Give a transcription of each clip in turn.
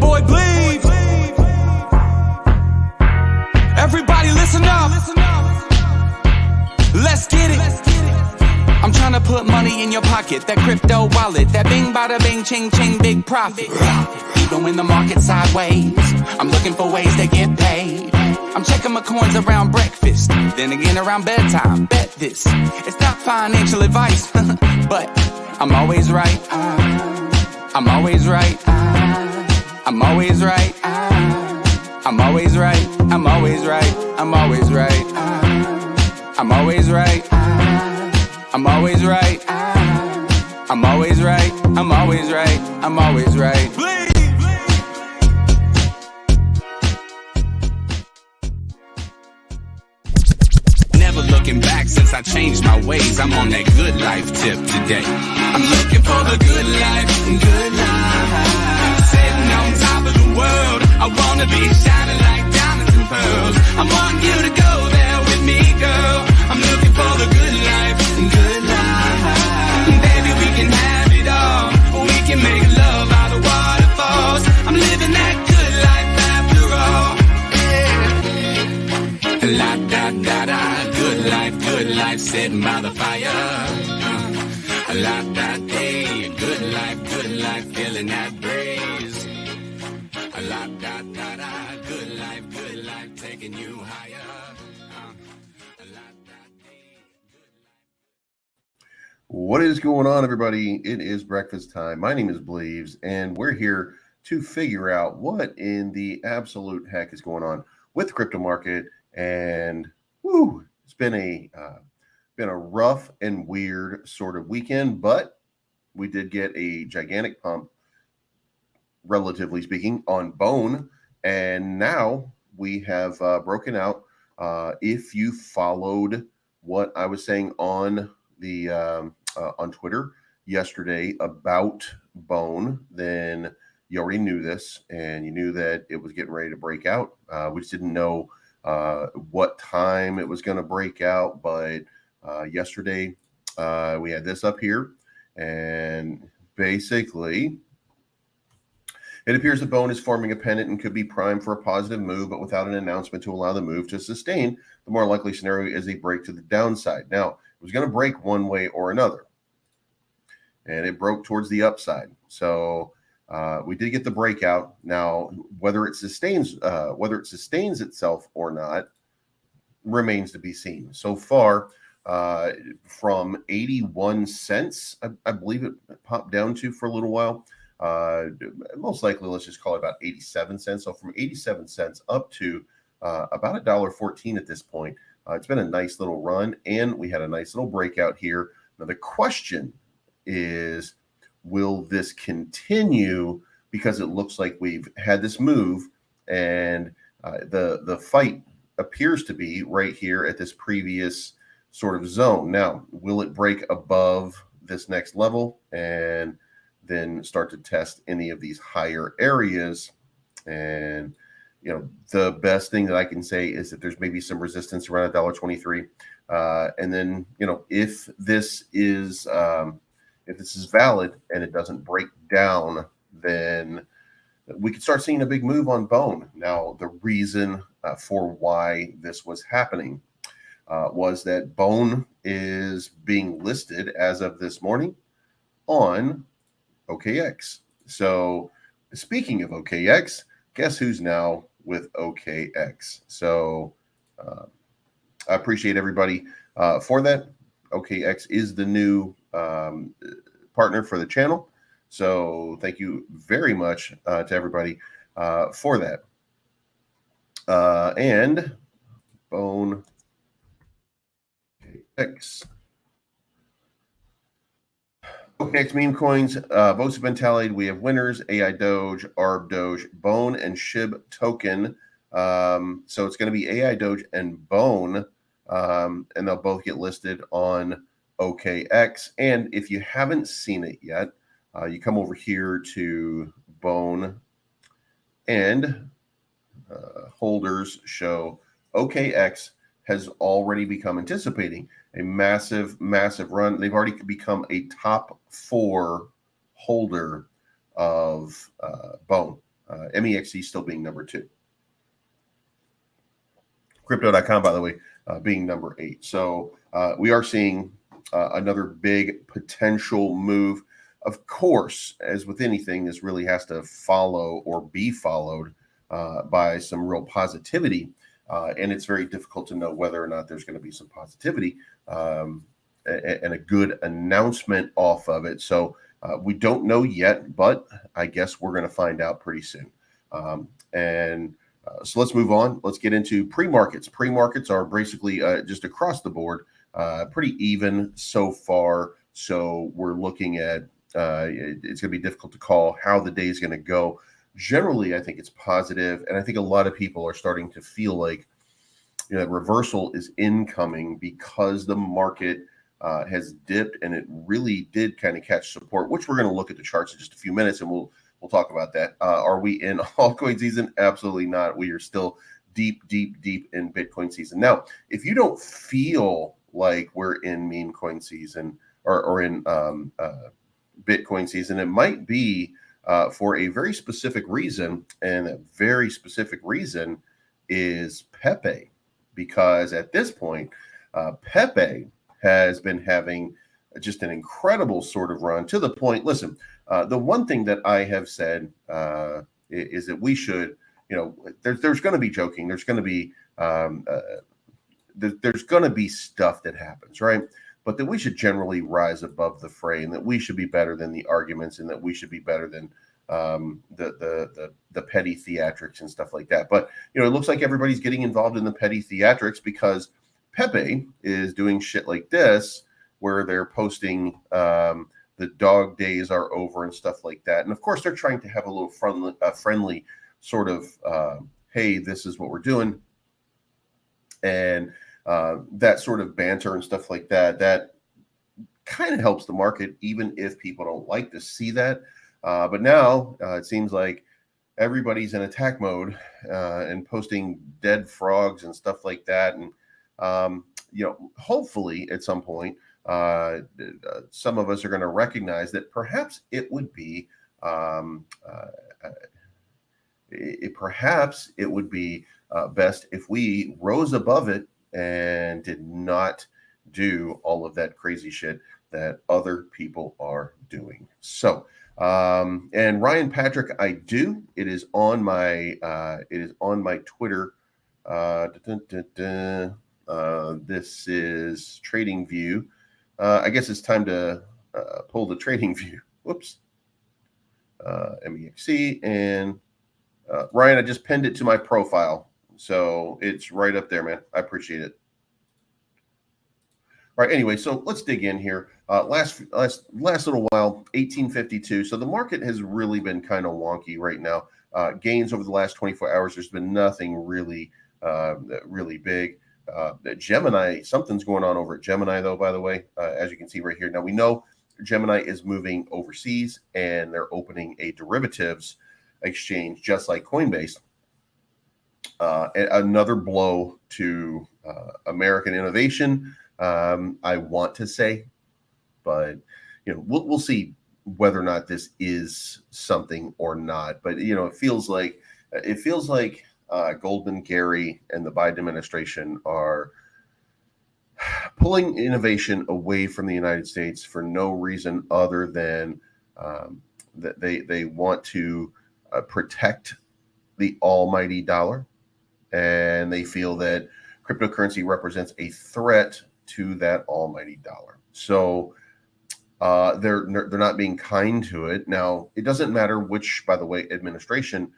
boy Bleeve. Everybody listen up. Let's get it. I'm trying to put money in your pocket. That crypto wallet. That bing bada bing ching ching big profit. Even when the market's sideways, I'm looking for ways to get paid. I'm checking my coins around breakfast, then again around bedtime. Bet this, it's not financial advice, but I'm always right. I'm always right. I'm always right. I'm always right. I'm always right. I'm always right. I'm always right. I'm always right. I'm always right. I'm always right. I'm always right. Never looking back since I changed my ways. I'm on that good life tip today. I'm looking for the good life, good life. Sitting on top of the world. I wanna be shining like diamonds and pearls. I want you to go there with me, girl. I'm looking for the good life, good life. Baby, we can have it all. We can make love out of waterfalls. I'm living that good life after all. Yeah. La da da da. Good life, sitting by the fire. La da day, good life, feeling that breeze. La da da da, good life, taking you higher. What is going on, everybody? It is breakfast time. My name is Bleeves, and we're here to figure out what in the absolute heck is going on with the crypto market. And whoo, it's been a rough and weird sort of weekend, but we did get a gigantic pump, relatively speaking, on Bone, and now we have broken out. If you followed what I was saying on the on Twitter yesterday about Bone, then you already knew this, and you knew that it was getting ready to break out. We just didn't know what time it was going to break out, but yesterday we had this up here, and basically it appears that Bone is forming a pennant and could be primed for a positive move, but without an announcement to allow the move to sustain. The more likely scenario is a break to the downside. Now, it was going to break one way or another, and it broke towards the upside. So we did get the breakout. Now, whether it sustains itself or not remains to be seen. So far, from 81 cents, I believe it popped down to for a little while. Most likely, let's just call it about 87 cents. So from 87 cents up to about $1.14 at this point. It's been a nice little run, and we had a nice little breakout here. Now, the question is, will this continue? Because it looks like we've had this move, and the fight appears to be right here at this previous sort of zone. Now, will it break above this next level and then start to test any of these higher areas? And the best thing that I can say is that there's maybe some resistance around $1.23, and then if this is valid and it doesn't break down, then we could start seeing a big move on Bone. Now, the reason for why this was happening was that Bone is being listed as of this morning on OKX. So, speaking of OKX, guess who's now with OKX? So, I appreciate everybody for that. OKX is the new partner for the channel. So thank you very much to everybody for that. And Bone OKX. OKX meme coins, votes have been tallied. We have winners: AI Doge, ARB Doge, Bone, and SHIB token. So it's going to be AI Doge and Bone, and they'll both get listed on OKX. And if you haven't seen it yet, you come over here to Bone, and holders show OKX has already become anticipating a massive run. They've already become a top 4 holder of Bone. MEXC still being number 2. Crypto.com, by the way, being number 8. So we are seeing another big potential move. Of course, as with anything, this really has to follow or be followed by some real positivity. And it's very difficult to know whether or not there's going to be some positivity and a good announcement off of it. So we don't know yet, but I guess we're going to find out pretty soon. So let's move on. Let's get into pre-markets. Pre-markets are basically just across the board, pretty even so far. So we're looking at it's going to be difficult to call how the day is going to go. Generally, I think it's positive, and I think a lot of people are starting to feel like that reversal is incoming because the market has dipped, and it really did kind of catch support, which we're going to look at the charts in just a few minutes, and we'll talk about that. Are we in altcoin season? Absolutely not. We are still deep in Bitcoin season. Now, if you don't feel like we're in meme coin season or in Bitcoin season, it might be for a very specific reason, and that very specific reason is Pepe, because at this point, Pepe has been having just an incredible sort of run to the point. Listen, the one thing that I have said is that we should, there's going to be joking. There's going to be there's going to be stuff that happens, right? But that we should generally rise above the fray, and that we should be better than the arguments, and that we should be better than the petty theatrics and stuff like that. But it looks like everybody's getting involved in the petty theatrics because Pepe is doing shit like this, where they're posting the dog days are over and stuff like that. And of course, they're trying to have a little friendly sort of, hey, this is what we're doing. And that sort of banter and stuff like that, that kind of helps the market, even if people don't like to see that. But now it seems like everybody's in attack mode and posting dead frogs and stuff like that. And, hopefully at some point, some of us are going to recognize that perhaps it would be best if we rose above it and did not do all of that crazy shit that other people are doing. So, and Ryan Patrick, I do. It is on my Twitter. This is TradingView. I guess it's time to pull the TradingView. Whoops. MEXC and Ryan, I just pinned it to my profile, so it's right up there, man. I appreciate it. All right. Anyway, so let's dig in here. Last little while, 1852. So the market has really been kind of wonky right now. Gains over the last 24 hours. There's been nothing really big. Gemini, something's going on over at Gemini, though, by the way, as you can see right here. Now, we know Gemini is moving overseas, and they're opening a derivatives exchange just like Coinbase. Another blow to American innovation, I want to say, but we'll see whether or not this is something or not. But it feels like Goldman, Gary, and the Biden administration are pulling innovation away from the United States for no reason other than that they want to protect the almighty dollar, and they feel that cryptocurrency represents a threat to that almighty dollar. So they're not being kind to it. Now, it doesn't matter which, by the way, administration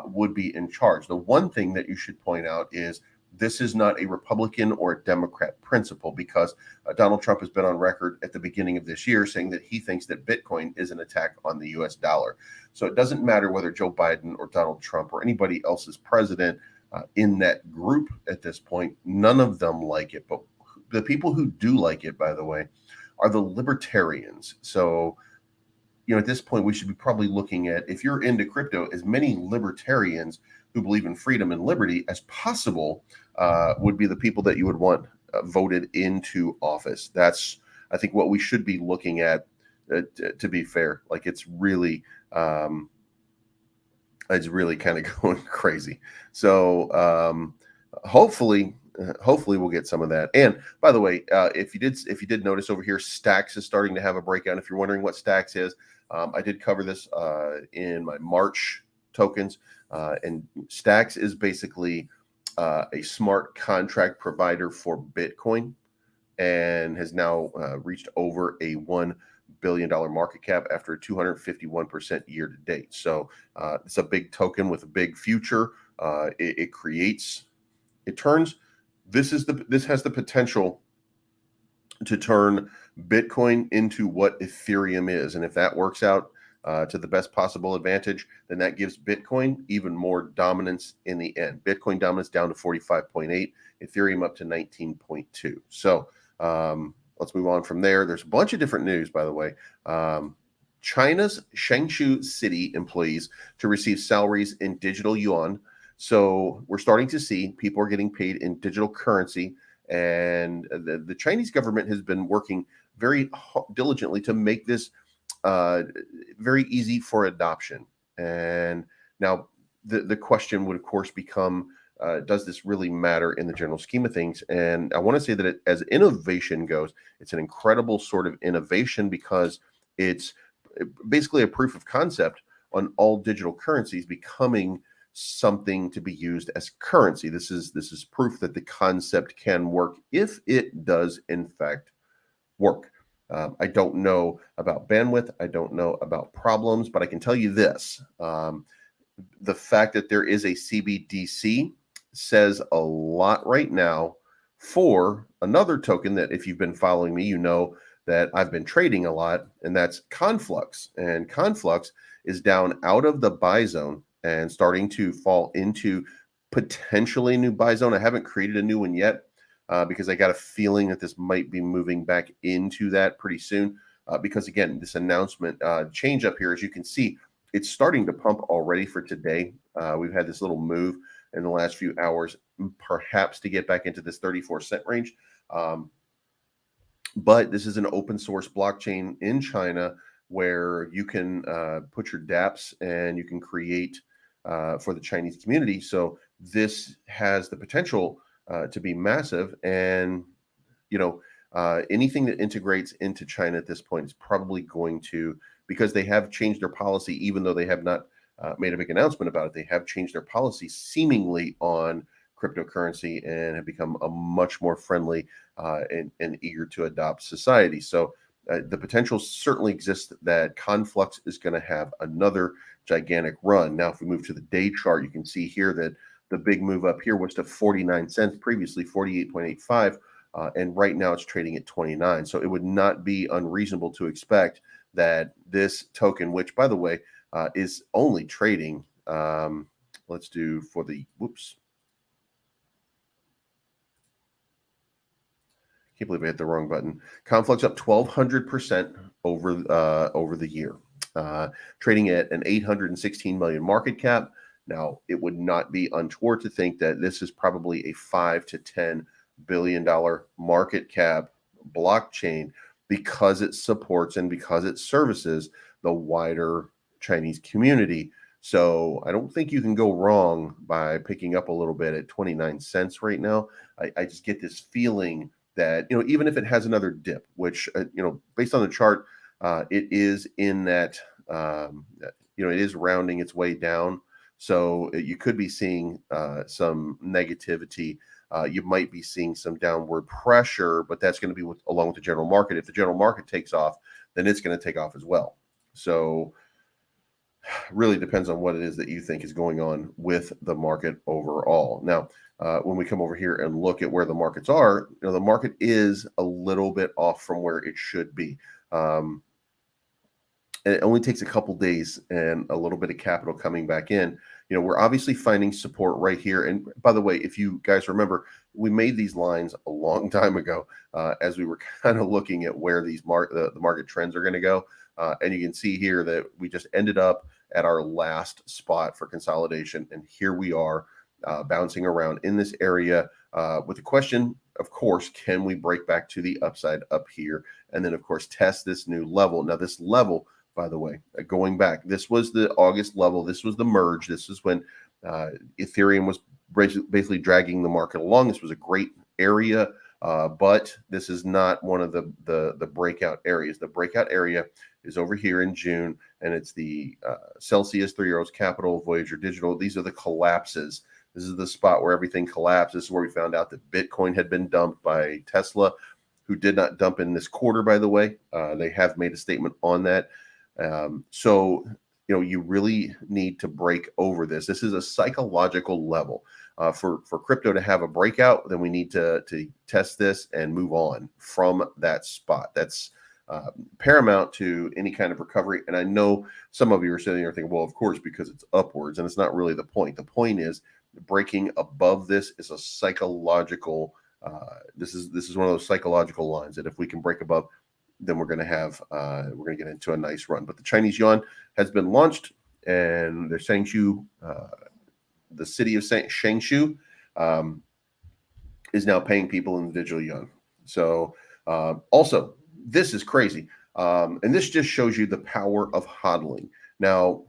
would be in charge. The one thing that you should point out is this is not a Republican or a Democrat principle, because Donald Trump has been on record at the beginning of this year saying that he thinks that Bitcoin is an attack on the US dollar. So it doesn't matter whether Joe Biden or Donald Trump or anybody else is president in that group at this point. None of them like it. But the people who do like it, by the way, are the libertarians. So, at this point, we should be probably looking at, if you're into crypto, as many libertarians who believe in freedom and liberty as possible would be the people that you would want voted into office. That's, I think, what we should be looking at, to be fair. Like, it's really, It's really kind of going crazy. So hopefully we'll get some of that. And by the way, if you did notice over here, Stacks is starting to have a breakout. If you're wondering what Stacks is, I did cover this in my March tokens. And Stacks is basically a smart contract provider for Bitcoin, and has now reached over a $1 billion market cap after a 251% year to date. So it's a big token with a big future. It creates, it turns, this has the potential to turn Bitcoin into what Ethereum is. And if that works out to the best possible advantage, then that gives Bitcoin even more dominance in the end. Bitcoin dominance down to 45.8, Ethereum up to 19.2. So let's move on from there. There's a bunch of different news, by the way. China's Changshu city employees to receive salaries in digital yuan. So we're starting to see people are getting paid in digital currency. And the Chinese government has been working very diligently to make this very easy for adoption. And now the question would, of course, become, does this really matter in the general scheme of things? And I want to say that as innovation goes, it's an incredible sort of innovation, because it's basically a proof of concept on all digital currencies becoming something to be used as currency. This is proof that the concept can work if it does in fact work. I don't know about bandwidth. I don't know about problems, but I can tell you this. The fact that there is a CBDC says a lot right now for another token that, if you've been following me, you know that I've been trading a lot, and that's Conflux. And Conflux is down out of the buy zone and starting to fall into potentially a new buy zone. I haven't created a new one yet because I got a feeling that this might be moving back into that pretty soon. Because again, this announcement change up here, as you can see, it's starting to pump already for today. We've had this little move in the last few hours, perhaps to get back into this 34-cent range. But this is an open source blockchain in China where you can put your dApps and you can create for the Chinese community. So this has the potential to be massive. And, you know, anything that integrates into China at this point is probably going to, because they have changed their policy, even though they have not made a big announcement about it, they have changed their policy seemingly on cryptocurrency and have become a much more friendly and eager to adopt society. So the potential certainly exists that Conflux is going to have another gigantic run. Now, if we move to the day chart, you can see here that the big move up here was to 49 cents, previously 48.85, and right now it's trading at 29. So it would not be unreasonable to expect that this token, which, by the way, is only trading, let's do for the, whoops. Can't believe I hit the wrong button. Conflux up 1,200% over the year, trading at an 816 million market cap. Now, it would not be untoward to think that this is probably a $5 to $10 billion market cap blockchain, because it supports and because it services the wider Chinese community. So I don't think you can go wrong by picking up a little bit at 29 cents right now. I just get this feeling that, you know, even if it has another dip, which, you know, based on the chart, it is in that, you know, it is rounding its way down. So you could be seeing some negativity. You might be seeing some downward pressure, but that's going to be along with the general market. If the general market takes off, then it's going to take off as well. So really depends on what it is that you think is going on with the market overall. Now, when we come over here and look at where the markets are, you know, the market is a little bit off from where it should be. And it only takes a couple days and a little bit of capital coming back in. You know, we're obviously finding support right here. And by the way, if you guys remember, we made these lines a long time ago as we were kind of looking at where these the market trends are going to go. And you can see here that we just ended up at our last spot for consolidation. And here we are bouncing around in this area with the question, of course, can we break back to the upside up here? And then, of course, test this new level. Now, this level by the way, going back. This was the August level. This was the merge. This is when Ethereum was basically dragging the market along. This was a great area, but this is not one of the breakout areas. The breakout area is over here in June, and it's the Celsius, 3 Arrows Capital, Voyager Digital. These are the collapses. This is the spot where everything collapsed. This is where we found out that Bitcoin had been dumped by Tesla, who did not dump in this quarter, by the way. They have made a statement on that. So, you really need to break over this. This is a psychological level. For crypto to have a breakout, then we need to test this and move on from that spot. That's paramount to any kind of recovery. And I know some of you are sitting there thinking, well, of course, because it's upwards, and it's not really the point. The point is breaking above this is a psychological. This is one of those psychological lines that if we can break above, then we're going to get into a nice run. But the Chinese yuan has been launched, and the Shangshu, the city of Shangshu, is now paying people in the digital yuan. So also, this is crazy. And this just shows you the power of hodling. Now,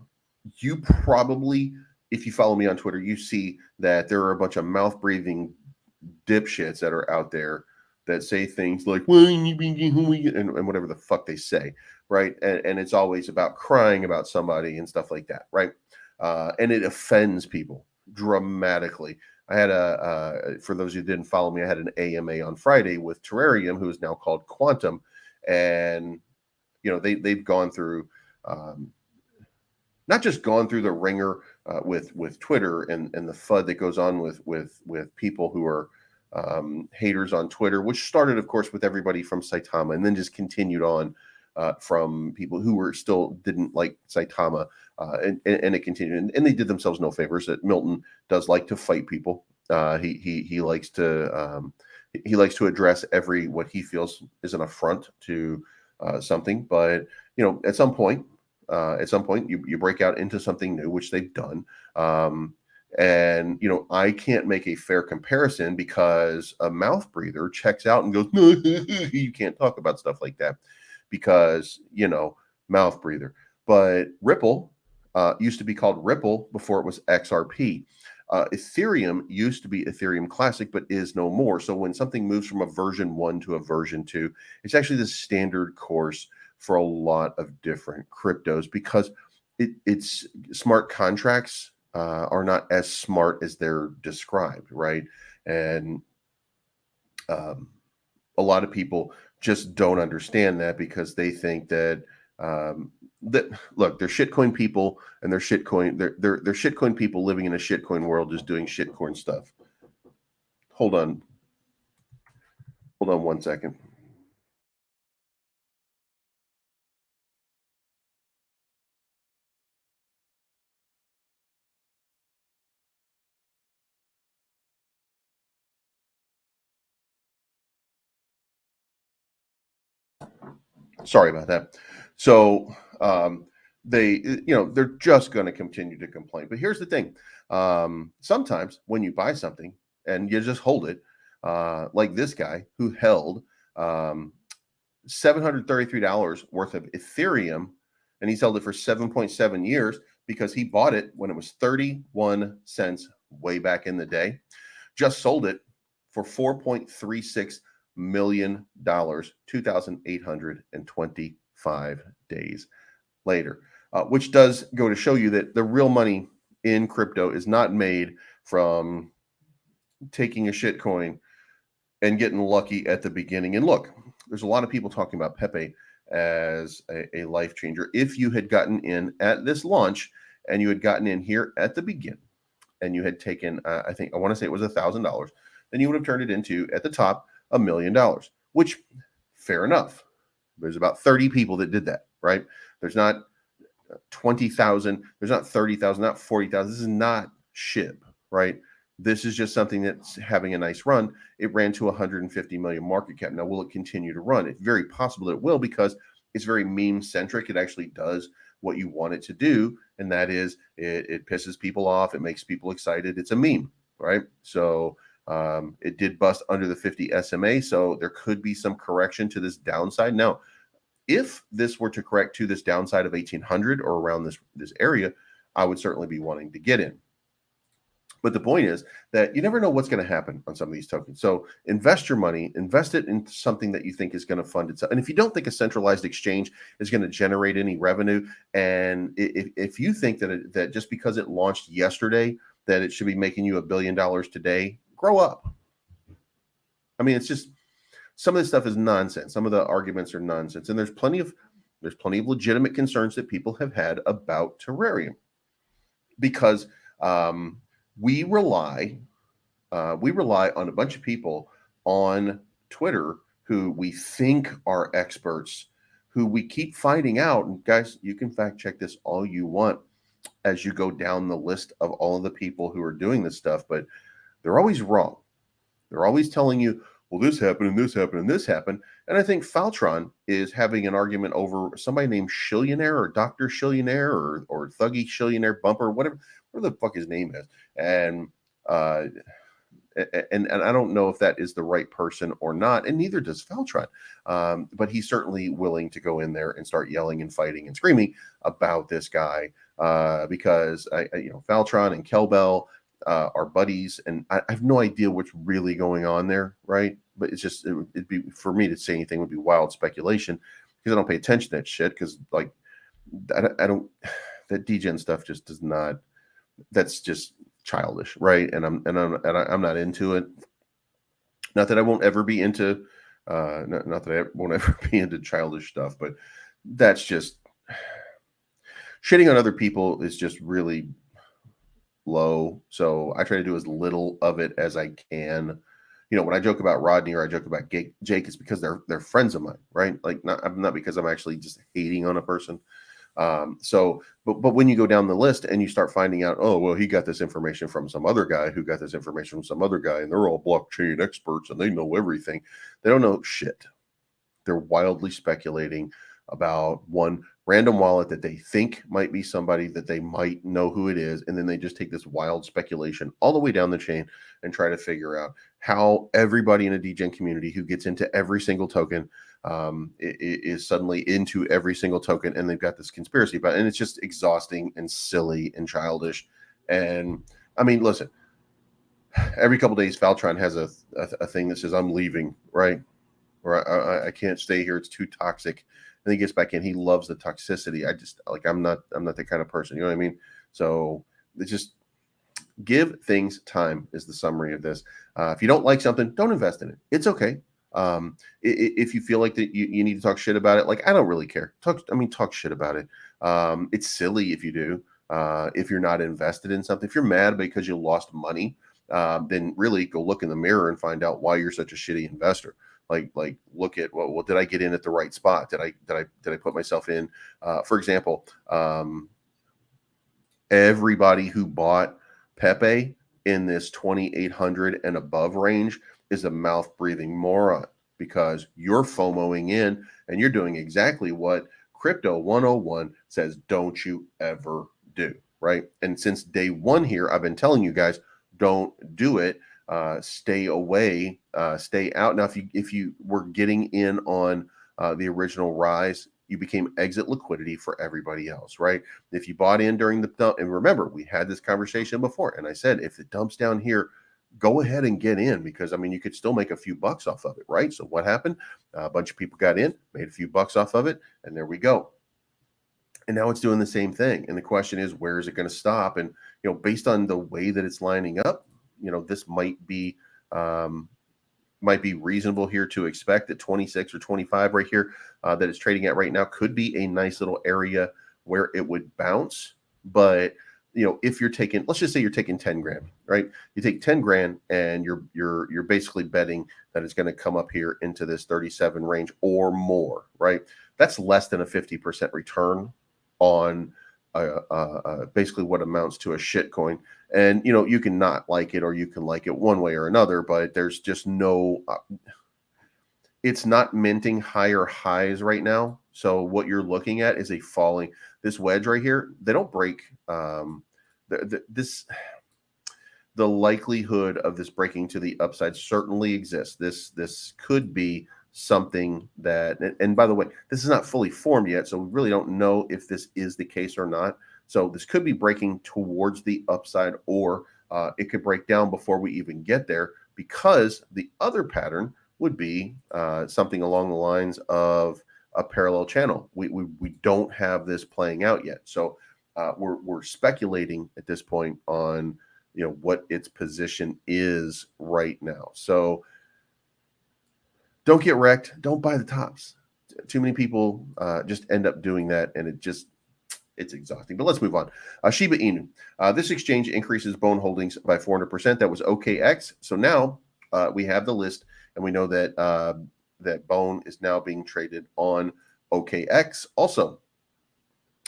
you probably, if you follow me on Twitter, you see that there are a bunch of mouth-breathing dipshits that are out there that say things like, well, and whatever the fuck they say, right? And it's always about crying about somebody and stuff like that, right? And it offends people dramatically. I had for those who didn't follow me, I had an AMA on Friday with Terrarium, who is now called Quantum, and they've gone through, not just gone through the ringer with Twitter and the FUD that goes on with people who are haters on Twitter, which started, of course, with everybody from Saitama, and then just continued on from people who were still didn't like Saitama, and it continued, and they did themselves no favors. That Milton does like to fight people. He likes to address what he feels is an affront to something. But at some point you break out into something new, which they've done. And I can't make a fair comparison because a mouth breather checks out and goes, you can't talk about stuff like that because mouth breather. But Ripple used to be called Ripple before it was XRP. Ethereum used to be Ethereum Classic, but is no more. So when something moves from a version 1 to a version 2, it's actually the standard course for a lot of different cryptos because it's smart contracts are not as smart as they're described, right? And a lot of people just don't understand that because they think that look, they're shitcoin people, and they're shitcoin people living in a shitcoin world, just doing shitcoin stuff. Hold on 1 second. Sorry about that. So they're just going to continue to complain. But here's the thing: sometimes when you buy something and you just hold it, like this guy who held $733 worth of Ethereum, and he's held it for 7.7 years because he bought it when it was 31 cents way back in the day, just sold it for $4.36 million, 2,825 days later, which does go to show you that the real money in crypto is not made from taking a shit coin and getting lucky at the beginning. And look, there's a lot of people talking about Pepe as a life changer. If you had gotten in at this launch and you had gotten in here at the beginning and you had taken, I want to say it was $1,000, then you would have turned it into, at the top, $1 million, which fair enough. There's about 30 people that did that, right? There's not 20,000, there's not 30,000, not 40,000. This is not SHIB, right? This is just something that's having a nice run. It ran to 150 million market cap. Now, will it continue to run? It's very possible that it will because it's very meme centric. It actually does what you want it to do, and that is it pisses people off. It makes people excited. It's a meme, right? So it did bust under the 50 SMA, so there could be some correction to this downside. Now, if this were to correct to this downside of 1800 or around this area, I would certainly be wanting to get in. But the point is that you never know what's going to happen on some of these tokens. So invest your money, invest it in something that you think is going to fund itself. And if you don't think a centralized exchange is going to generate any revenue, and if you think that just because it launched yesterday, that it should be making you $1 billion today, grow up. I mean, it's just, some of this stuff is nonsense. Some of the arguments are nonsense. And there's plenty of legitimate concerns that people have had about terrarium, because we rely on a bunch of people on Twitter who we think are experts, who we keep finding out. And guys, you can fact check this all you want as you go down the list of all of the people who are doing this stuff, but they're always wrong. They're always telling you, well, this happened and this happened and this happened. And I think Faltron is having an argument over somebody named Shillionaire or Dr. Shillionaire or Thuggy Shillionaire Bumper, whatever the fuck his name is. And I don't know if that is the right person or not, and neither does Faltron. But he's certainly willing to go in there and start yelling and fighting and screaming about this guy, because Faltron and Kelbell are buddies, and I have no idea what's really going on there, right? But it's just, it'd be, for me to say anything would be wild speculation, because I don't pay attention to that shit, because like I don't, that DGen stuff just does not, that's just childish, right? And I'm not into it. Not that I won't ever be into not that I won't ever be into childish stuff, but that's just, shitting on other people is just really low. So I try to do as little of it as I can. When I joke about Rodney or I joke about Jake, it's because they're friends of mine, right? Like not because I'm actually just hating on a person. But when you go down the list and you start finding out, oh, well, he got this information from some other guy who got this information from some other guy, and they're all blockchain experts and they know everything. They don't know shit. They're wildly speculating about one random wallet that they think might be somebody that they might know who it is. And then they just take this wild speculation all the way down the chain and try to figure out how everybody in a DGen community who gets into every single token is suddenly into every single token, and they've got this conspiracy about it. And it's just exhausting and silly and childish. And I mean, listen, every couple of days, Faltron has a thing that says, I'm leaving, right? Or I can't stay here. It's too toxic. And he gets back in. He loves the toxicity. I just, like, I'm not that kind of person. You know what I mean? So it's just, give things time is the summary of this. If you don't like something, don't invest in it. It's okay. If you feel like that you need to talk shit about it, like, I don't really care. Talk shit about it. It's silly if you do. If you're not invested in something, if you're mad because you lost money, then really go look in the mirror and find out why you're such a shitty investor. Like look at, well, did I get in at the right spot? Did I put myself in? For example, everybody who bought Pepe in this 2,800 and above range is a mouth breathing moron, because you're FOMOing in and you're doing exactly what Crypto 101 says don't you ever do, right? And since day one here, I've been telling you guys, don't do it. Stay away, stay out. Now, if you were getting in on the original rise, you became exit liquidity for everybody else, right? If you bought in during the dump, and remember, we had this conversation before, and I said, if it dumps down here, go ahead and get in, because I mean, you could still make a few bucks off of it, right? So what happened? A bunch of people got in, made a few bucks off of it, and there we go. And now it's doing the same thing. And the question is, where is it going to stop? And based on the way that it's lining up, this might be reasonable here to expect that 26 or 25 right here that it's trading at right now could be a nice little area where it would bounce. But if you're taking, let's just say you're taking 10 grand, right? You take 10 grand and you're basically betting that it's going to come up here into this 37 range or more, right? That's less than a 50% return on basically what amounts to a shit coin. And you can not like it, or you can like it one way or another, but there's just no it's not minting higher highs right now. So what you're looking at is a falling, this wedge right here, they don't break the likelihood of this breaking to the upside certainly exists. This could be something that, and by the way, this is not fully formed yet, so we really don't know if this is the case or not. So this could be breaking towards the upside, or it could break down before we even get there, because the other pattern would be something along the lines of a parallel channel. We don't have this playing out yet, so we're speculating at this point on what its position is right now. So don't get wrecked. Don't buy the tops. Too many people just end up doing that, and it's exhausting. But let's move on. Shiba Inu. This exchange increases Bone holdings by 400%. That was OKX. So now we have the list, and we know that that Bone is now being traded on OKX. Also,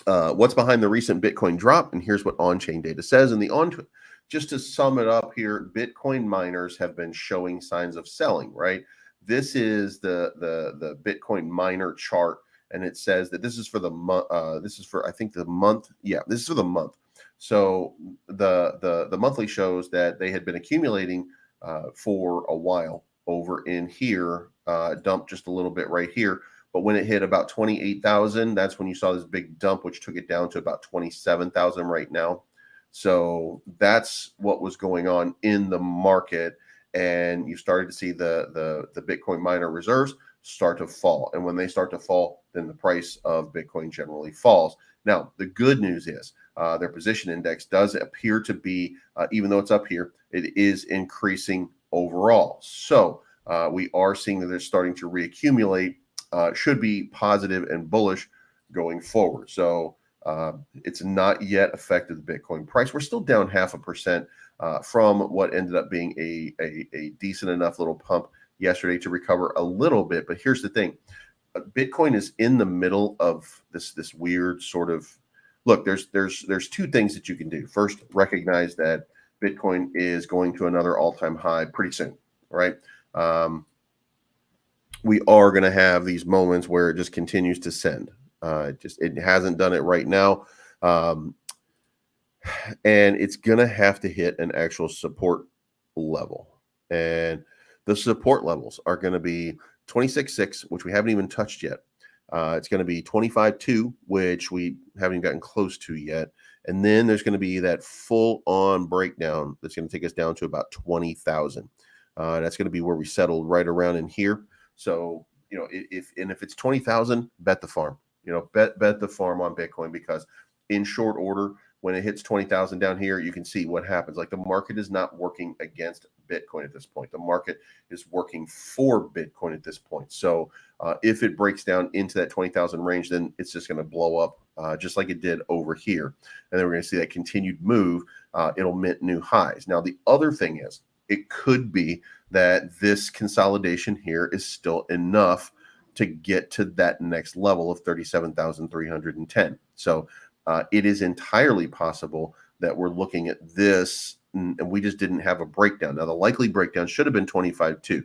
what's behind the recent Bitcoin drop? And here's what on-chain data says. And just to sum it up here, Bitcoin miners have been showing signs of selling, right? This is the Bitcoin miner chart, and it says that this is for the month. This is for, I think, the month. Yeah, this is for the month. So the monthly shows that they had been accumulating for a while over in here, dumped just a little bit right here. But when it hit about 28,000, that's when you saw this big dump, which took it down to about 27,000 right now. So that's what was going on in the market. And you started to see the Bitcoin miner reserves start to fall. And when they start to fall, then the price of Bitcoin generally falls. Now, the good news is their position index does appear to be, even though it's up here, it is increasing overall. So we are seeing that they're starting to reaccumulate, should be positive and bullish going forward. So it's not yet affected the Bitcoin price. We're still down 0.5% from what ended up being a decent enough little pump yesterday to recover a little bit. But here's the thing. Bitcoin is in the middle of this weird sort of look. There's two things that you can do. First, recognize that Bitcoin is going to another all-time high pretty soon, right? We are going to have these moments where it just continues to send. It hasn't done it right now. And it's going to have to hit an actual support level. And the support levels are going to be 26.6, which we haven't even touched yet. It's going to be 25.2, which we haven't gotten close to yet. And then there's going to be that full-on breakdown that's going to take us down to about 20,000. That's going to be where we settled right around in here. So, if it's 20,000, bet the farm. Bet the farm on Bitcoin, because in short order, when it hits 20,000 down here, you can see what happens. Like, the market is not working against Bitcoin at this point. The market is working for Bitcoin at this point. So if it breaks down into that 20,000 range, then it's just going to blow up just like it did over here. And then we're going to see that continued move. It'll mint new highs. Now, the other thing is, it could be that this consolidation here is still enough to get to that next level of 37,310. So it is entirely possible that we're looking at this and we just didn't have a breakdown. Now, the likely breakdown should have been 25.2.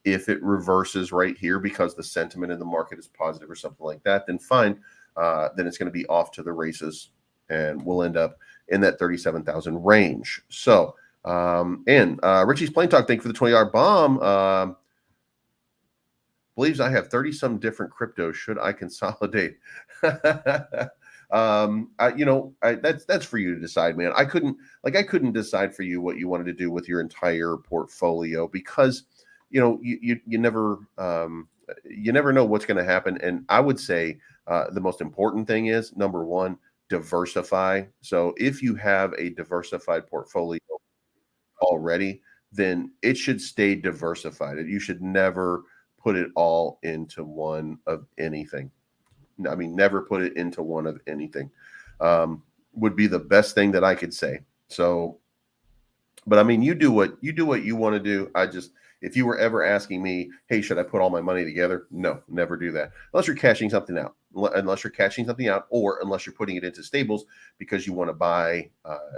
If it reverses right here because the sentiment in the market is positive or something like that, then fine. Then it's going to be off to the races, and we'll end up in that 37,000 range. So, Richie's Plain Talk, thank you for the $20 bomb. Believes I have 30 some different cryptos. Should I consolidate? That's for you to decide, man. I couldn't decide for you what you wanted to do with your entire portfolio, because you never know what's going to happen. And I would say the most important thing is, number one, diversify. So if you have a diversified portfolio already, then it should stay diversified. You should never put it all into one of anything. I mean, never put it into one of anything would be the best thing that I could say. So, but I mean, you do what you want to do. If you were ever asking me, hey, should I put all my money together? No, never do that. Unless you're cashing something out, or unless you're putting it into stables because you want to buy,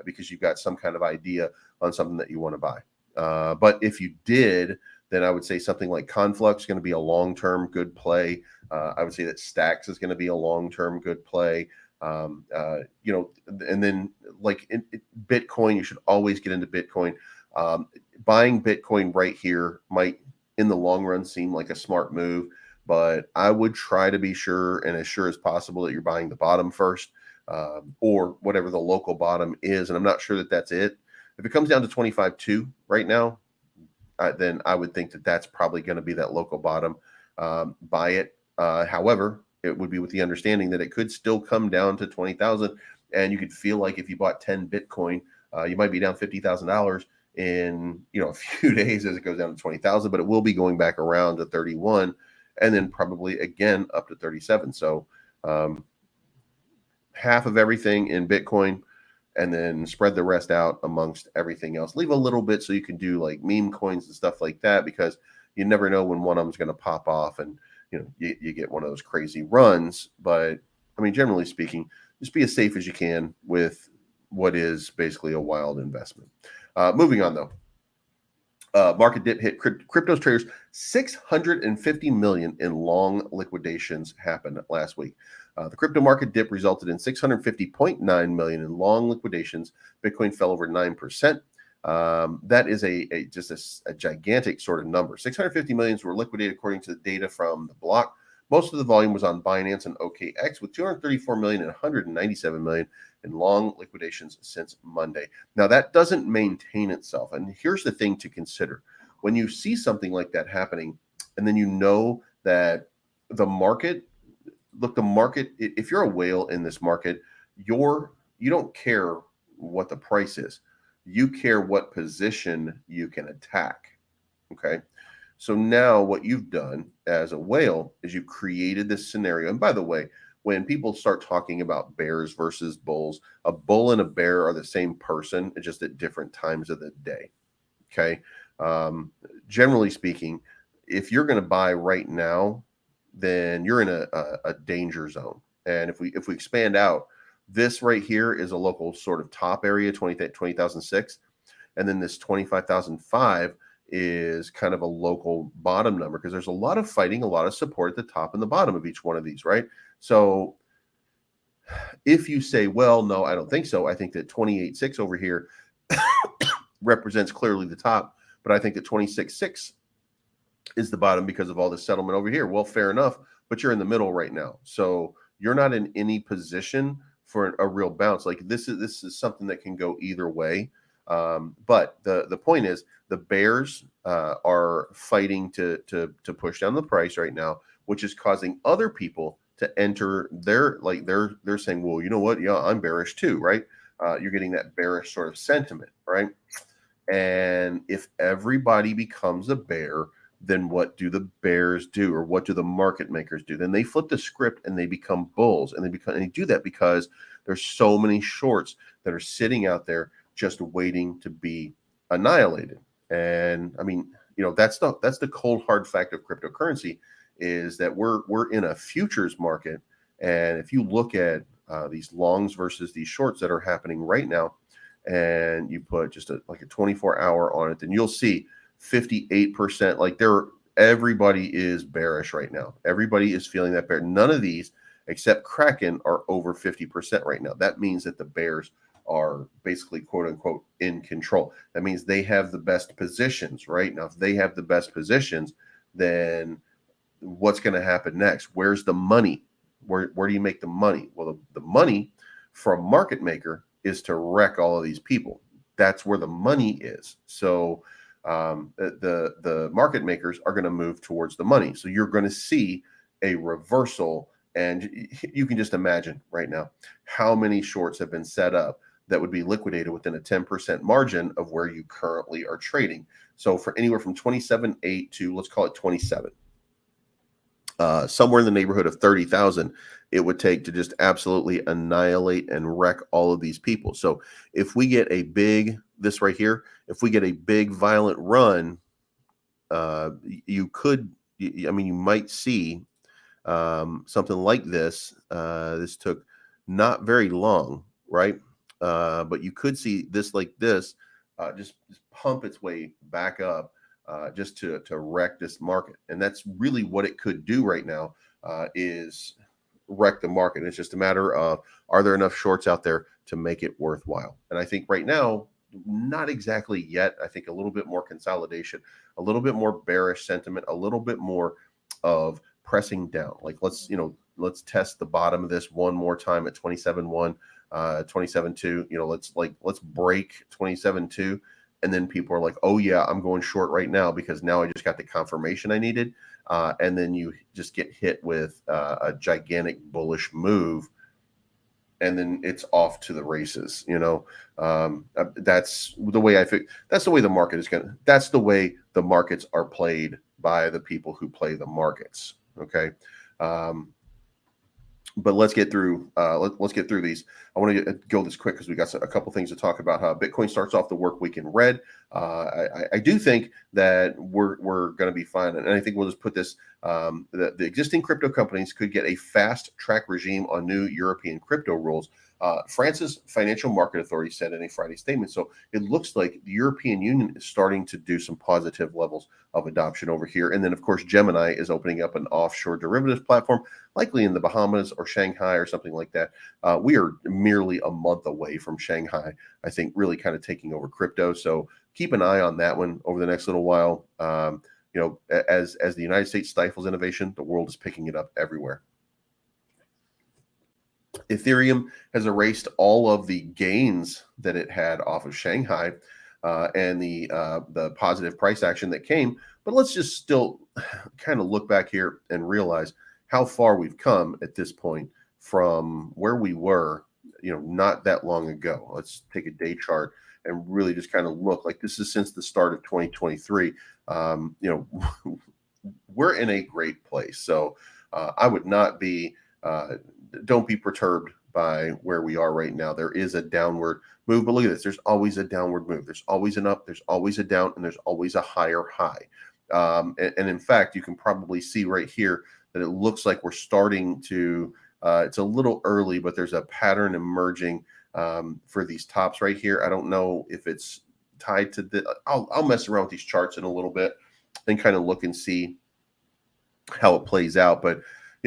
because you've got some kind of idea on something that you want to buy. But if you did, then I would say something like Conflux is going to be a long-term good play. I would say that Stacks is going to be a long-term good play. And then like Bitcoin, you should always get into Bitcoin. Buying Bitcoin right here might in the long run seem like a smart move, but I would try to be sure and as sure as possible that you're buying the bottom first, or whatever the local bottom is. And I'm not sure that that's it. If it comes down to 25.2 right now, then I would think that that's probably going to be that local bottom. Buy it. However, it would be with the understanding that it could still come down to 20,000, and you could feel like if you bought 10 Bitcoin, you might be down $50,000 in a few days as it goes down to 20,000, but it will be going back around to 31, and then probably again up to 37. So half of everything in Bitcoin, and then spread the rest out amongst everything else. Leave a little bit so you can do like meme coins and stuff like that, because you never know when one of them's going to pop off and you get one of those crazy runs. But I mean, generally speaking, just be as safe as you can with what is basically a wild investment. Moving on though. Market dip hit crypto traders. 650 million in long liquidations happened last week. The crypto market dip resulted in 650.9 million in long liquidations. Bitcoin fell over 9%. That is just a gigantic sort of number. 650 millions were liquidated according to the data from the block. Most of the volume was on Binance and OKX, with 234 million and 197 million in long liquidations since Monday. Now, that doesn't maintain itself. And here's the thing to consider. When you see something like that happening, and then you know that the market, if you're a whale in this market, you don't care what the price is. You care what position you can attack. Okay. So now what you've done as a whale is you've created this scenario. And by the way, when people start talking about bears versus bulls, a bull and a bear are the same person, just at different times of the day. Okay. Generally speaking, if you're going to buy right now, then you're in a danger zone. And if we expand out, this right here is a local sort of top area, 20,006. And then this 25,005 is kind of a local bottom number, because there's a lot of fighting, a lot of support at the top and the bottom of each one of these, right? So if you say, well, no, I don't think so. I think that 28.6 over here represents clearly the top, but I think that 26.6 is the bottom because of all the settlement over here. Well, fair enough, but you're in the middle right now. So you're not in any position for a real bounce. Like this is something that can go either way. But the point is, the bears are fighting to push down the price right now, which is causing other people to enter they're saying, well, you know what? Yeah, I'm bearish too, right? You're getting that bearish sort of sentiment, right? And if everybody becomes a bear, then what do the bears do, or what do the market makers do? Then they flip the script and they become bulls, and they do that because there's so many shorts that are sitting out there just waiting to be annihilated. And I mean, that's the cold hard fact of cryptocurrency, is that we're in a futures market. And if you look at these longs versus these shorts that are happening right now, and you put just a 24-hour on it, then you'll see 58%. Like everybody is bearish right now. Everybody is feeling that bear. None of these except Kraken are over 50% right now. That means that the bears are basically, quote unquote, in control. That means they have the best positions right now. If they have the best positions, then what's going to happen next? Where's the money? Where do you make the money? Well, the money from market maker is to wreck all of these people. That's where the money is. So the market makers are going to move towards the money. So you're going to see a reversal, and you can just imagine right now how many shorts have been set up that would be liquidated within a 10% margin of where you currently are trading. So for anywhere from 27.8 to, let's call it 27, somewhere in the neighborhood of 30,000, it would take to just absolutely annihilate and wreck all of these people. So if we get a big, this right here, if we get a big violent run, you might see something like this. This took not very long, right? But you could see this like this, just pump its way back up, just to wreck this market. And that's really what it could do right now, is wreck the market. It's just a matter of, are there enough shorts out there to make it worthwhile? And I think right now not exactly yet. I think a little bit more consolidation, a little bit more bearish sentiment, a little bit more of pressing down. Like let's test the bottom of this one more time at 27.1, 27.2. Let's break 27.2. And then people are like, oh yeah, I'm going short right now because now I just got the confirmation I needed. And then you just get hit with a gigantic bullish move, and then it's off to the races. That's the way that's the way the market is that's the way the markets are played by the people who play the markets. Okay. But let's get through. Let's get through these. I want to go this quick because we got a couple things to talk about. How Bitcoin starts off the work week in red. I do think that we're going to be fine, and I think we'll just put this. The existing crypto companies could get a fast track regime on new European crypto rules. France's Financial Market Authority said in a Friday statement. So it looks like the European Union is starting to do some positive levels of adoption over here. And then, of course, Gemini is opening up an offshore derivatives platform, likely in the Bahamas or Shanghai or something like that. We are merely a month away from Shanghai, I think, really kind of taking over crypto. So keep an eye on that one over the next little while. As the United States stifles innovation, the world is picking it up everywhere. Ethereum has erased all of the gains that it had off of Shanghai and the positive price action that came. But let's just still kind of look back here and realize how far we've come at this point from where we were, not that long ago. Let's take a day chart and really just kind of look. Like, this is since the start of 2023. We're in a great place. So I would not be don't be perturbed by where we are right now. There is a downward move, but look at this. There's always a downward move. There's always an up, there's always a down, and there's always a higher high. And in fact, you can probably see right here that it looks like we're starting to, it's a little early, but there's a pattern emerging for these tops right here. I don't know if it's tied to the, I'll mess around with these charts in a little bit and kind of look and see how it plays out. But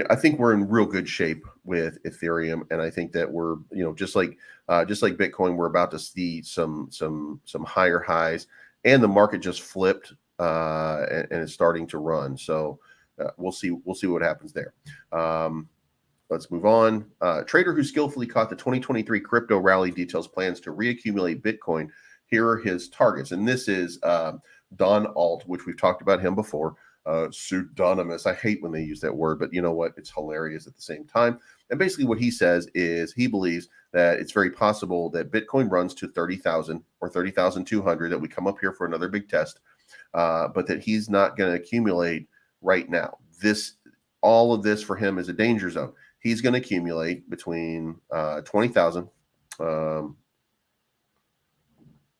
I think we're in real good shape with Ethereum, and I think that we're, just like Bitcoin, we're about to see some higher highs, and the market just flipped and it's starting to run. So we'll see what happens there. Let's move on. Trader who skillfully caught the 2023 crypto rally details plans to reaccumulate Bitcoin. Here are his targets, and this is Don Alt, which we've talked about him before. Pseudonymous. I hate when they use that word, but you know what? It's hilarious at the same time. And basically what he says is he believes that it's very possible that Bitcoin runs to 30,000 or 30,200, that we come up here for another big test, but that he's not going to accumulate right now. All of this for him is a danger zone. He's going to accumulate between 20,000,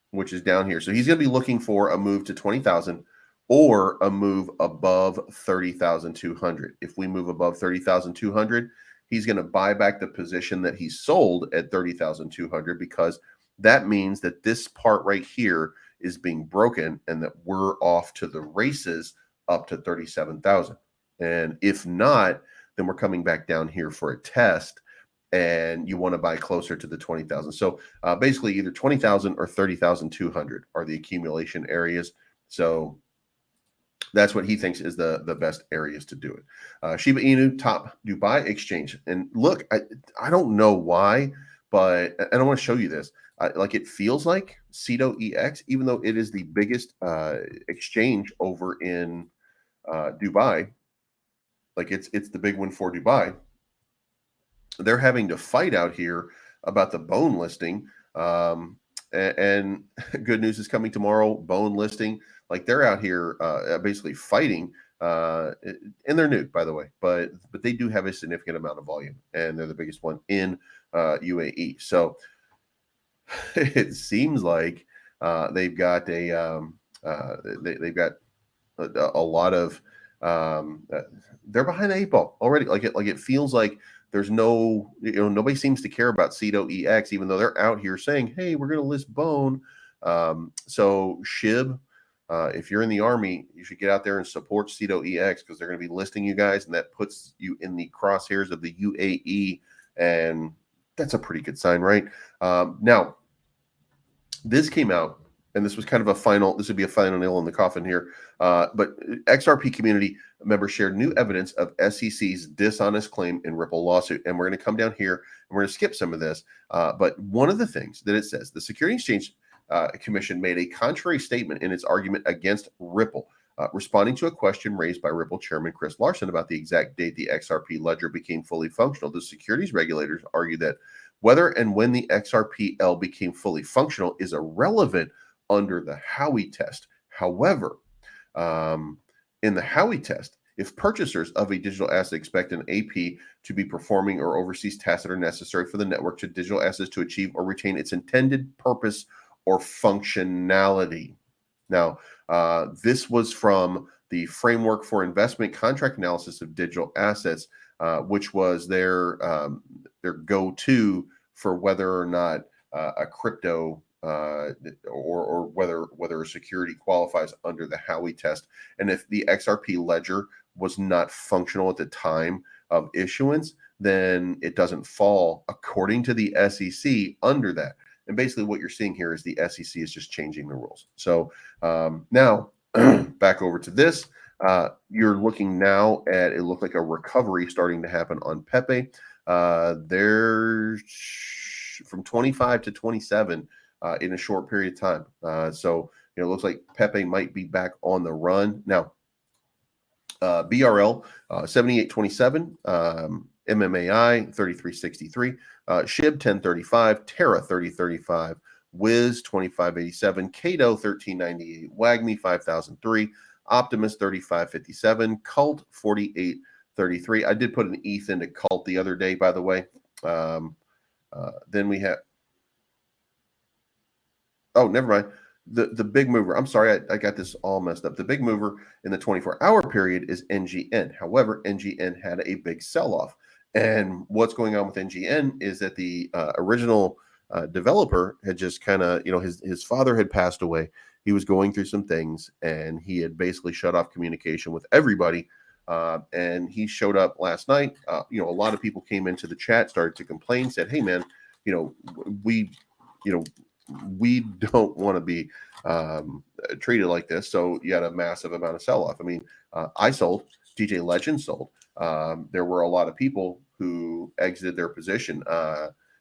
which is down here. So he's going to be looking for a move to 20,000 or a move above 30,200. If we move above 30,200, he's going to buy back the position that he sold at 30,200, because that means that this part right here is being broken and that we're off to the races up to 37,000. And if not, then we're coming back down here for a test, and you want to buy closer to the 20,000. So basically either 20,000 or 30,200 are the accumulation areas. So that's what he thinks is the best areas to do it. Shiba Inu, top Dubai exchange. And look, I don't know why, but, and I want to show you this. Like, it feels like CETO EX, even though it is the biggest exchange over in Dubai, like it's the big one for Dubai. They're having to fight out here about the bone listing. And good news is coming tomorrow, bone listing. Like, they're out here basically fighting, and they're new, by the way, but they do have a significant amount of volume, and they're the biggest one in UAE. So it seems like they've got they've got a lot of they're behind the eight ball already. Like it feels like there's nobody seems to care about CETO EX, even though they're out here saying, hey, we're going to list bone. So SHIB, if you're in the Army, you should get out there and support CETO EX, because they're going to be listing you guys, and that puts you in the crosshairs of the UAE, and that's a pretty good sign, right? Now, This came out, and this was kind of a final, this would be a final nail in the coffin here. But XRP community members shared new evidence of SEC's dishonest claim in Ripple lawsuit. And we're going to come down here and we're going to skip some of this. But one of the things that it says, the Security Exchange Commission made a contrary statement in its argument against Ripple, responding to a question raised by Ripple chairman Chris Larson about the exact date the XRP ledger became fully functional. The securities regulators argue that whether and when the XRPL became fully functional is irrelevant under the Howey test. However, in the Howey test, if purchasers of a digital asset expect an AP to be performing or overseas tasks that are necessary for the network to digital assets to achieve or retain its intended purpose or functionality. Now, this was from the Framework for Investment Contract Analysis of Digital Assets, which was their go-to for whether or not a crypto or whether a security qualifies under the Howey test. And if the XRP ledger was not functional at the time of issuance, then it doesn't fall, according to the SEC, under that. And basically what you're seeing here is the SEC is just changing the rules. So now back over to this. You're looking now at, it looked like a recovery starting to happen on Pepe. There's from 25 to 27 in a short period of time. So it looks like Pepe might be back on the run. Now, BRL 7827, MMAI 3363, SHIB 1035, Terra 3035, Wiz 2587, Cato 1398, WAGMI 5003, Optimus 3557, Cult 4833. I did put an ETH into Cult the other day, by the way. Then we have, oh, never mind. The big mover, I'm sorry, I got this all messed up. The big mover in the 24-hour period is NGN. However, NGN had a big sell-off. And what's going on with NGN is that the original developer had just kind of, his father had passed away. He was going through some things, and he had basically shut off communication with everybody. And he showed up last night. A lot of people came into the chat, started to complain, said, "Hey, man, we don't want to be treated like this." So you had a massive amount of sell-off. I mean, I sold, DJ Legend sold. There were a lot of people who exited their position.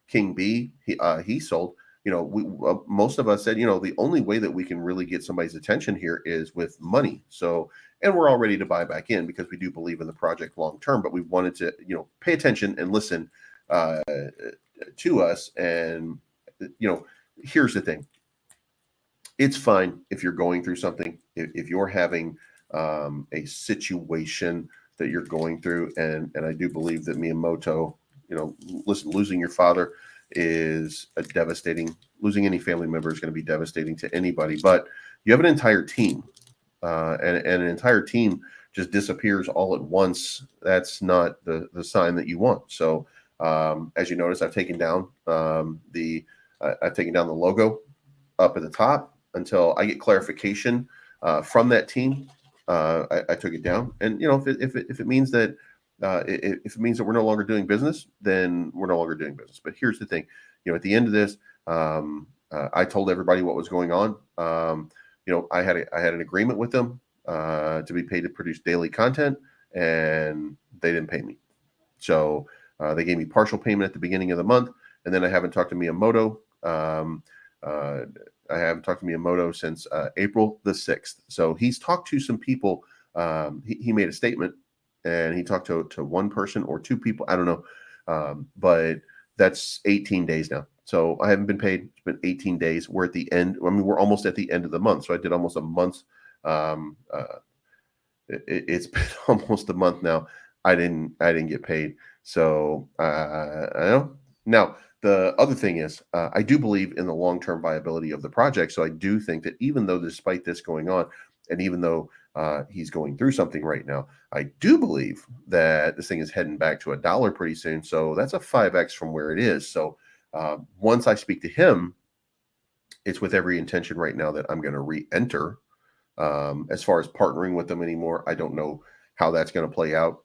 King B, he sold. Most of us said, the only way that we can really get somebody's attention here is with money. So, and we're all ready to buy back in because we do believe in the project long term, but we wanted to, pay attention and listen to us. And, here's the thing. It's fine if you're going through something, if you're having a situation that you're going through. And I do believe that Miyamoto, listen, losing your father is a devastating, losing any family member is going to be devastating to anybody, but you have an entire team and an entire team just disappears all at once. That's not the sign that you want. So as you notice, I've taken down the logo up at the top until I get clarification from that team. I took it down, and if it means that if it means that we're no longer doing business, then we're no longer doing business. But here's the thing, at the end of this, I told everybody what was going on. I had an agreement with them to be paid to produce daily content, and they didn't pay me. So they gave me partial payment at the beginning of the month, and then I haven't talked to Miyamoto. I haven't talked to Miyamoto since April the 6th. So he's talked to some people. He made a statement, and he talked to one person or two people. I don't know. But that's 18 days now. So I haven't been paid. It's been 18 days. We're at the end. I mean, we're almost at the end of the month. So I did almost a month. It's been almost a month now. I didn't get paid. So I don't know. Now, the other thing is, I do believe in the long-term viability of the project. So I do think that even though despite this going on, and even though he's going through something right now, I do believe that this thing is heading back to $1 pretty soon. So that's a 5x from where it is. So once I speak to him, it's with every intention right now that I'm going to re-enter. As far as partnering with them anymore, I don't know how that's going to play out.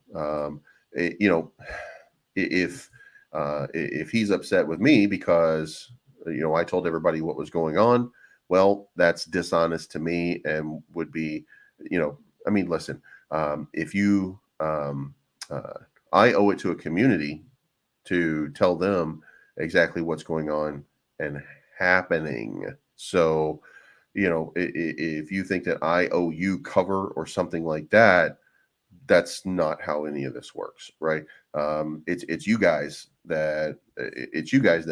If he's upset with me because I told everybody what was going on. Well, that's dishonest to me and would be, listen, if you, I owe it to a community to tell them exactly what's going on and happening. So, if you think that I owe you cover or something like that, that's not how any of this works, right? It's you guys that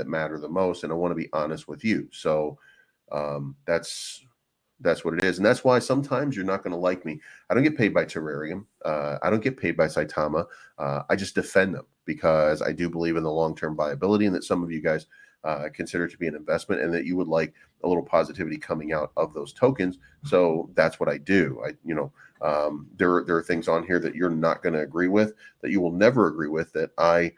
matter the most, and I want to be honest with you. So that's what it is, and that's why sometimes you're not going to like me. I don't get paid by Terrarium. I don't get paid by Saitama. I just defend them because I do believe in the long-term viability, and that some of you guys consider it to be an investment, and that you would like a little positivity coming out of those tokens. So that's what I do. There are things on here that you're not going to agree with, that you will never agree with, that I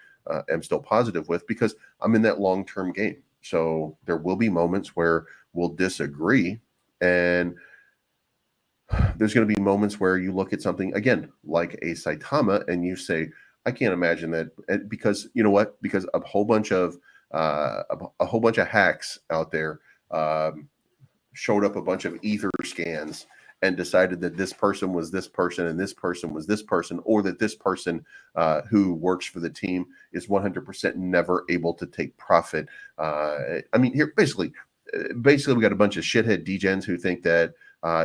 am still positive with, because I'm in that long-term game. So there will be moments where we'll disagree, and there's going to be moments where you look at something again like a Saitama and you say, I can't imagine that, because you know what? Because a whole bunch of hacks out there showed up a bunch of ether scans and decided that this person was this person and this person was this person, or that this person who works for the team is 100% never able to take profit. Here basically we got a bunch of shithead degens who think that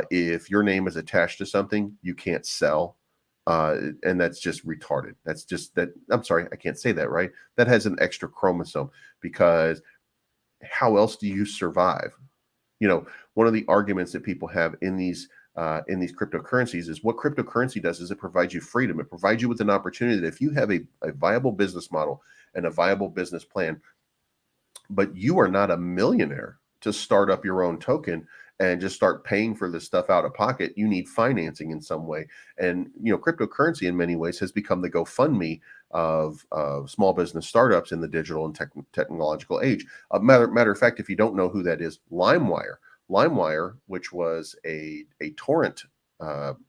if your name is attached to something, you can't sell. And that's just retarded. That's just that. I'm sorry, I can't say that, right? That has an extra chromosome, because how else do you survive? One of the arguments that people have in these cryptocurrencies is, what cryptocurrency does is it provides you freedom. It provides you with an opportunity that if you have a viable business model and a viable business plan, but you are not a millionaire to start up your own token and just start paying for this stuff out of pocket, you need financing in some way. And cryptocurrency in many ways has become the GoFundMe of small business startups in the digital and technological age. Matter of fact, if you don't know who that is, LimeWire, which was a torrent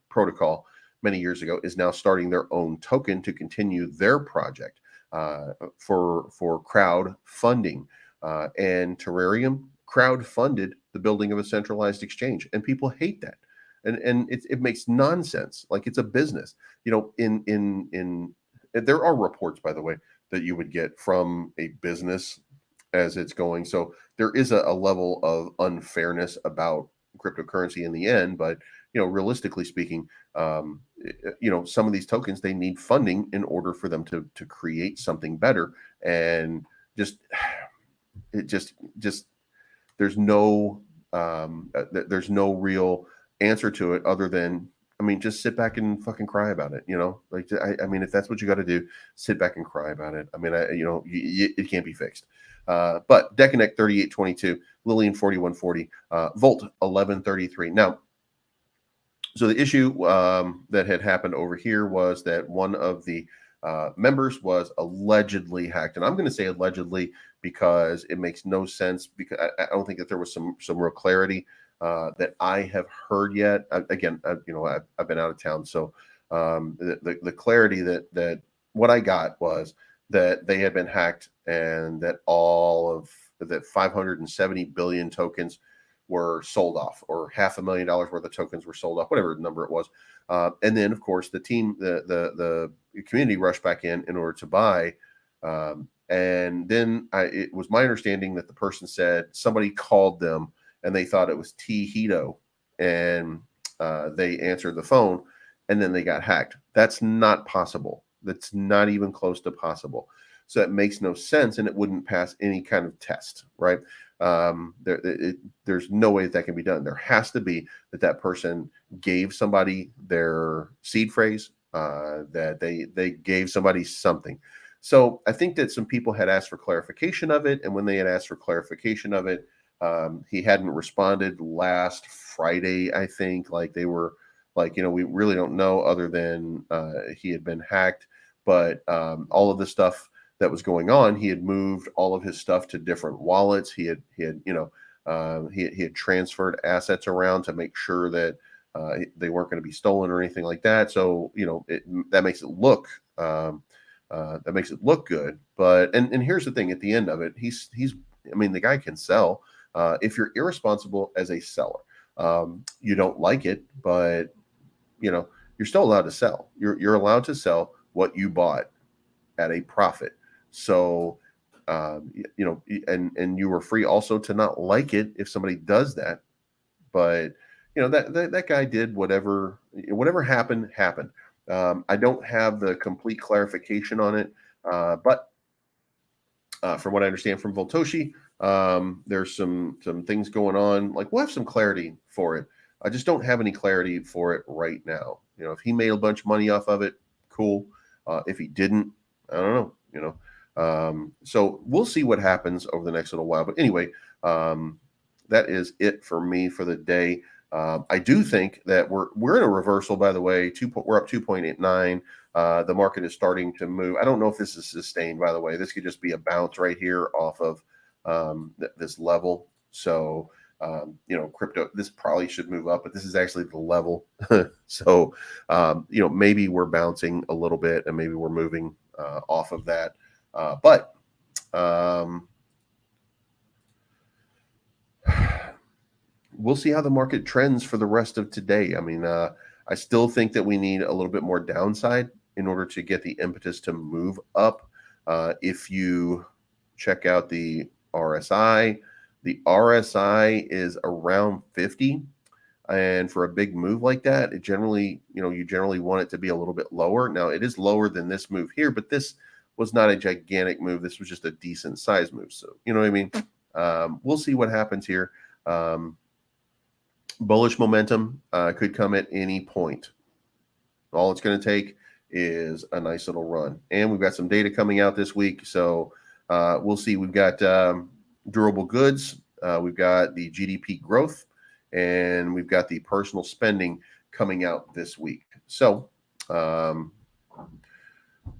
protocol many years ago, is now starting their own token to continue their project for crowd funding. And Terrarium crowd-funded the building of a centralized exchange, and people hate that, and it makes nonsense. Like, it's a business. In there are reports, by the way, that you would get from a business as it's going. So there is a level of unfairness about cryptocurrency in the end, but realistically speaking, some of these tokens, they need funding in order for them to create something better, and just there's no real answer to it other than, just sit back and fucking cry about it. If that's what you got to do, sit back and cry about it. It can't be fixed. But Decanect 3822, Lillian 4140, Volt 1133. Now, so the issue that had happened over here was that one of the members was allegedly hacked, and I'm going to say allegedly because it makes no sense, because I don't think that there was some real clarity that I have heard yet. I've been out of town, so the clarity that what I got was that they had been hacked, and that all of that 570 billion tokens were sold off, or $500,000 worth of tokens were sold off, whatever number it was. And then, of course, the team, the community rushed back in order to buy. And then it was my understanding that the person said somebody called them and they thought it was T Hito, and they answered the phone, and then they got hacked. That's not possible. That's not even close to possible. So it makes no sense, and it wouldn't pass any kind of test, right? There's no way that can be done. There has to be that person gave somebody their seed phrase, that they gave somebody something. So I think that some people had asked for clarification of it, and when they had asked for clarification of it, he hadn't responded last Friday, I think. Like, they were like, we really don't know, other than he had been hacked. But all of the stuff that was going on, he had moved all of his stuff to different wallets. He had transferred assets around to make sure that they weren't going to be stolen or anything like that. So that makes it look good. But and here's the thing: at the end of it, he's I mean, the guy can sell. If you're irresponsible as a seller, you don't like it, but you're still allowed to sell. You're allowed to sell what you bought at a profit. So, and you were free also to not like it if somebody does that. But that guy did whatever happened. I don't have the complete clarification on it, but from what I understand from Voltoshi, there's some things going on. Like, we'll have some clarity for it. I just don't have any clarity for it right now. If he made a bunch of money off of it, cool. If he didn't, I don't know. So we'll see what happens over the next little while. But anyway, that is it for me for the day. I do think that we're in a reversal, by the way. We're up 2.89. The market is starting to move. I don't know if this is sustained, by the way. This could just be a bounce right here off of this level. So, crypto, this probably should move up, but this is actually the level. So, maybe we're bouncing a little bit and maybe we're moving off of that. But we'll see how the market trends for the rest of today. I mean, I still think that we need a little bit more downside in order to get the impetus to move up. If you check out the RSI is around 50. And for a big move like that, it generally, you generally want it to be a little bit lower. Now, it is lower than this move here, but this was not a gigantic move. This was just a decent size move. So, you know what I mean? We'll see what happens here. Bullish momentum could come at any point. All it's going to take is a nice little run. And we've got some data coming out this week. So we'll see. We've got durable goods. We've got the GDP growth. And we've got the personal spending coming out this week. So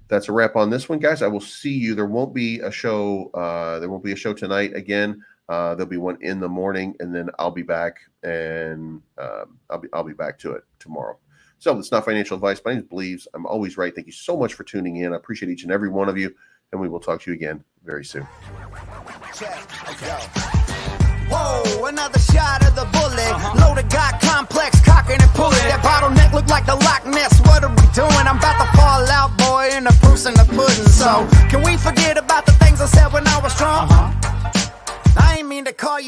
that's a wrap on this one, guys. I will see you. There won't be a show. There won't be a show tonight again. There'll be one in the morning, and then I'll be back, and I'll be back to it tomorrow. So it's not financial advice. My name is Bleeves. I'm always right. Thank you so much for tuning in. I appreciate each and every one of you, and we will talk to you again very soon. Whoa, another shot of the bullet. Loaded, got complex, cocking and pulling. That bottleneck looked like the Loch Ness